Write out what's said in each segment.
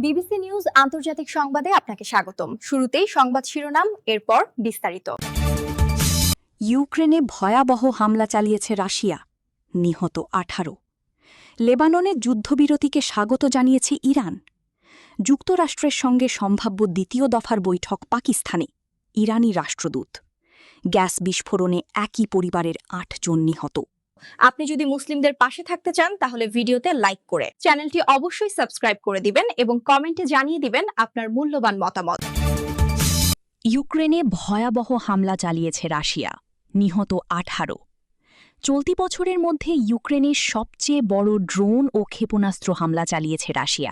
BBC news আন্তর্জাতিক সংবাদে আপনাকে স্বাগতম। শুরুতেই সংবাদ শিরোনাম, এরপর বিস্তারিত। ইউক্রেনে ভয়াবহ হামলা চালিয়েছে রাশিয়া, নিহত 18। লেবাননে যুদ্ধবিরতিকে স্বাগত জানিয়েছে ইরান। যুক্তরাষ্ট্রের সঙ্গে সম্ভাব্য দ্বিতীয় দফার বৈঠক পাকিস্তানে, ইরানি রাষ্ট্রদূত। গ্যাস বিস্ফোরণে একই পরিবারের 8 জন নিহত। আপনি যদি মুসলিমদের পাশে থাকতে চান তাহলে ভিডিওতে লাইক করে চ্যানেলটি অবশ্যই সাবস্ক্রাইব করে দিবেন এবং কমেন্টে জানিয়ে দিবেন আপনার মূল্যবান মতামত। ইউক্রেনে ভয়াবহ হামলা চালিয়েছে রাশিয়া, নিহত 18। চলতি বছরের মধ্যে ইউক্রেনের সবচেয়ে বড় ড্রোন ও ক্ষেপণাস্ত্র হামলা চালিয়েছে রাশিয়া।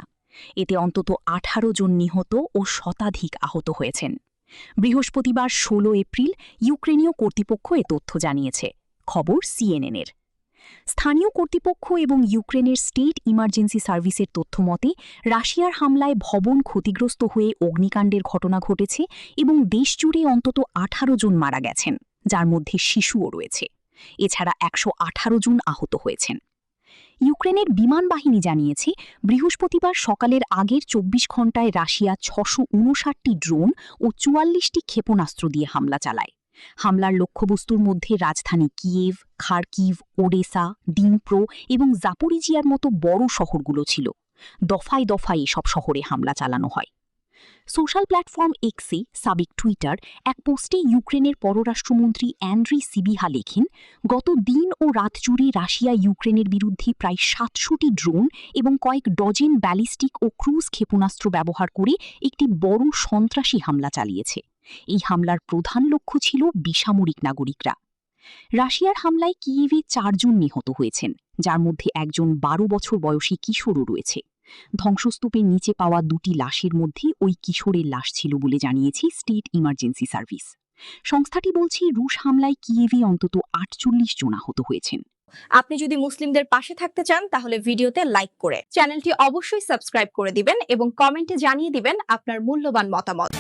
এতে অন্তত 18 জন নিহত ও শতাধিক আহত হয়েছেন। বৃহস্পতিবার 16 এপ্রিল ইউক্রেনীয় কর্তৃপক্ষ এ তথ্য জানিয়েছে। খবর সিএনএনের। স্থানীয় কর্তৃপক্ষ এবং ইউক্রেনের স্টেট ইমার্জেন্সি সার্ভিসের তথ্যমতে রাশিয়ার হামলায় ভবন ক্ষতিগ্রস্ত হয়ে অগ্নিকাণ্ডের ঘটনা ঘটেছে এবং দেশজুড়ে অন্তত 18 জন মারা গেছেন, যার মধ্যে শিশুও রয়েছে। এছাড়া 118 জন আহত হয়েছেন। ইউক্রেনের বিমান বাহিনী জানিয়েছে, বৃহস্পতিবার সকালের আগের 24 ঘণ্টায় রাশিয়া 659টি ড্রোন ও 44টি ক্ষেপণাস্ত্র দিয়ে হামলা চালায়। হামলার লক্ষ্যবস্তুর মধ্যে রাজধানী কিয়েভ, খার্কিভ, ওডেসা, ডিনপ্রো এবং জাপোরিজিয়ার মতো বড় শহরগুলো ছিল। দফায় দফায় এসব শহরে হামলা চালানো হয়। সোশ্যাল প্ল্যাটফর্ম এক্সে, সাবেক টুইটার, এক পোস্টে ইউক্রেনের পররাষ্ট্রমন্ত্রী অ্যান্ড্রি সিবিহা লেখেন, গত দিন ও রাত জুড়ে রাশিয়া ইউক্রেনের বিরুদ্ধে প্রায় 700টি ড্রোন এবং কয়েক ডজন ব্যালিস্টিক ও ক্রুজ ক্ষেপণাস্ত্র ব্যবহার করে একটি বড় সন্ত্রাসী হামলা চালিয়েছে। এই হামলার প্রধান লক্ষ্য ছিল বেসামরিক নাগরিকরা। রাশিয়ার হামলায় কিয়েভে 4 জন নিহত হয়েছেন, যার মধ্যে একজন 12 বছর বয়সী কিশোরও রয়েছে। ধ্বংসস্তূপের নিচে পাওয়া 2টি লাশের মধ্যে ওই কিশোরের লাশ ছিল বলে জানিয়েছে স্টেট ইমার্জেন্সি সার্ভিস। সংস্থাটি বলছে, রুশ হামলায় কিয়েভে অন্তত 48 জন আহত হয়েছেন। আপনি যদি মুসলিমদের পাশে থাকতে চান তাহলে ভিডিওতে লাইক করে চ্যানেলটি অবশ্যই সাবস্ক্রাইব করে দিবেন এবং কমেন্টে জানিয়ে দিবেন আপনার মূল্যবান মতামত।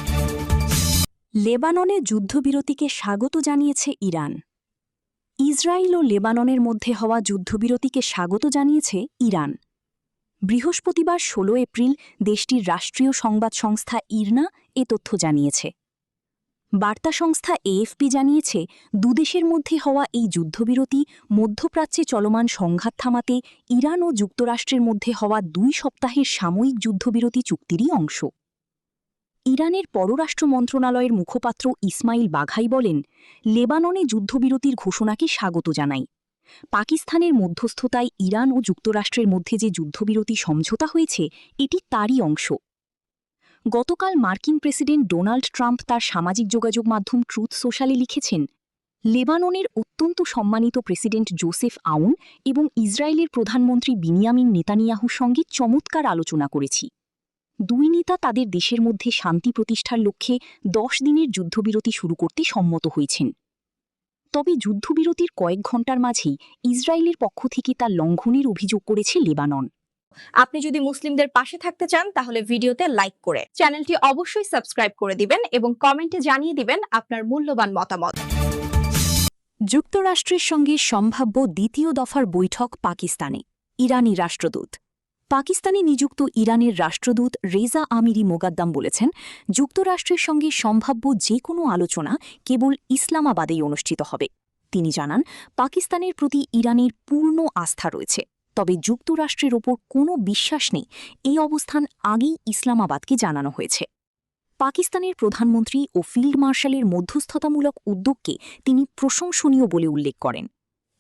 লেবাননে যুদ্ধবিরতিকে স্বাগত জানিয়েছে ইরান। ইসরায়েল ও লেবাননের মধ্যে হওয়া যুদ্ধবিরতিকে স্বাগত জানিয়েছে ইরান। বৃহস্পতিবার 16 এপ্রিল দেশটির রাষ্ট্রীয় সংবাদ সংস্থা ইরনা এ তথ্য জানিয়েছে। বার্তা সংস্থা এএফপি জানিয়েছে, দুদেশের মধ্যে হওয়া এই যুদ্ধবিরতি মধ্যপ্রাচ্যে চলমান সংঘাত থামাতে ইরান ও যুক্তরাষ্ট্রের মধ্যে হওয়া 2 সপ্তাহের সাময়িক যুদ্ধবিরতি চুক্তিরই অংশ। ইরানের পররাষ্ট্র মন্ত্রণালয়ের মুখপাত্র ইসমাইল বাঘাই বলেন, লেবাননে যুদ্ধবিরতির ঘোষণাকে স্বাগত জানাই। পাকিস্তানের মধ্যস্থতায় ইরান ও যুক্তরাষ্ট্রের মধ্যে যে যুদ্ধবিরতি সমঝোতা হয়েছে, এটি তারই অংশ। গতকাল মার্কিন প্রেসিডেন্ট ডোনাল্ড ট্রাম্প তার সামাজিক যোগাযোগ মাধ্যম ট্রুথ সোশ্যালে লিখেছেন, লেবাননের অত্যন্ত সম্মানিত প্রেসিডেন্ট জোসেফ আউন এবং ইসরায়েলের প্রধানমন্ত্রী বিনিয়ামিন নেতানিয়াহুর সঙ্গে চমৎকার আলোচনা করেছি। 2 নেতা তাদের দেশের মধ্যে শান্তি প্রতিষ্ঠার লক্ষ্যে 10 দিনের যুদ্ধবিরতি শুরু করতে সম্মত হয়েছেন। তবে যুদ্ধবিরতির কয়েক ঘণ্টার মাঝেই ইসরায়েলের পক্ষ থেকে তা লঙ্ঘনের অভিযোগ করেছে লেবানন। আপনি যদি মুসলিমদের পাশে থাকতে চান তাহলে ভিডিওতে লাইক করে চ্যানেলটি অবশ্যই সাবস্ক্রাইব করে দিবেন এবং কমেন্টে জানিয়ে দিবেন আপনার মূল্যবান মতামত। যুক্তরাষ্ট্রের সঙ্গে সম্ভাব্য দ্বিতীয় দফার বৈঠক পাকিস্তানে, ইরানি রাষ্ট্রদূত। পাকিস্তানে নিযুক্ত ইরানের রাষ্ট্রদূত রেজা আমিরি মোগাদ্দাম বলেছেন, যুক্তরাষ্ট্রের সঙ্গে সম্ভাব্য যে কোনো আলোচনা কেবল ইসলামাবাদেই অনুষ্ঠিত হবে। তিনি জানান, পাকিস্তানের প্রতি ইরানের পূর্ণ আস্থা রয়েছে, তবে যুক্তরাষ্ট্রের ওপর কোনো বিশ্বাস নেই, এই অবস্থান আগেই ইসলামাবাদকে জানানো হয়েছে। পাকিস্তানের প্রধানমন্ত্রী ও ফিল্ড মার্শালের মধ্যস্থতামূলক উদ্যোগকে তিনি প্রশংসনীয় বলে উল্লেখ করেন।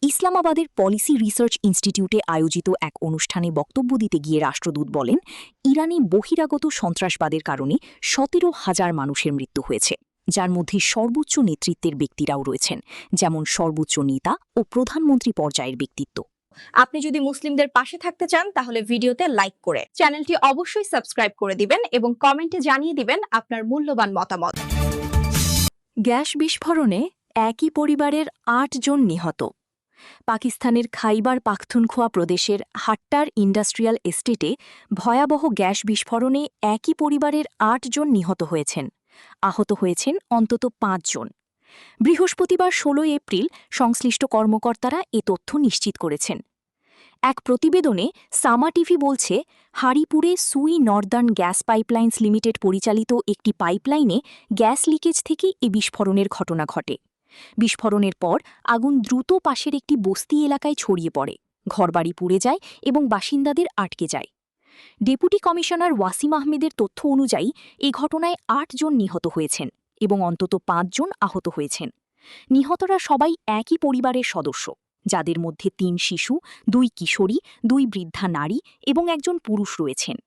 ইসলামাবাদের পলিসি রিসার্চ ইনস্টিটিউটে আয়োজিত এক অনুষ্ঠানে বক্তব্য দিতে গিয়ে রাষ্ট্রদূত বলেন, ইরানে বহিরাগত সন্ত্রাসবাদের কারণে 17,000 মানুষের মৃত্যু হয়েছে, যার মধ্যে সর্বোচ্চ নেতৃত্বের ব্যক্তিরাও রয়েছেন, যেমন সর্বোচ্চ নেতা ও প্রধানমন্ত্রী পর্যায়ের ব্যক্তিত্ব। আপনি যদি মুসলিমদের পাশে থাকতে চান তাহলে ভিডিওতে লাইক করে চ্যানেলটি অবশ্যই সাবস্ক্রাইব করে দিবেন এবং কমেন্টে জানিয়ে দিবেন আপনার মূল্যবান মতামত। গ্যাস বিস্ফোরণে একই পরিবারের 8 জন নিহত। পাকিস্তানের খাইবার পাখতুনখোয়া প্রদেশের হাট্টার ইন্ডাস্ট্রিয়াল এস্টেটে ভয়াবহ গ্যাস বিস্ফোরণে একই পরিবারের 8 জন নিহত হয়েছেন। আহত হয়েছেন অন্তত 5 জন। বৃহস্পতিবার 16 এপ্রিল সংশ্লিষ্ট কর্মকর্তারা এ তথ্য নিশ্চিত করেছেন। এক প্রতিবেদনে সামা টিভি বলছে, হারিপুরে সুই নর্দার্ন গ্যাস পাইপলাইন্স লিমিটেড পরিচালিত একটি পাইপলাইনে গ্যাস লিকেজ থেকে এ বিস্ফোরণের ঘটনা ঘটে। বিস্ফোরণের পর আগুন দ্রুত পাশের একটি বস্তি এলাকায় ছড়িয়ে পড়ে, ঘরবাড়ি পুড়ে যায় এবং বাসিন্দাদের আটকে যায়। ডেপুটি কমিশনার ওয়াসিম আহমেদের তথ্য অনুযায়ী এই ঘটনায় ৮ জন নিহত হয়েছেন এবং অন্তত ৫ জন আহত হয়েছেন। নিহতরা সবাই একই পরিবারের সদস্য, যাদের মধ্যে ৩ শিশু, ২ কিশোরী, ২ বৃদ্ধা নারী এবং একজন পুরুষ রয়েছেন।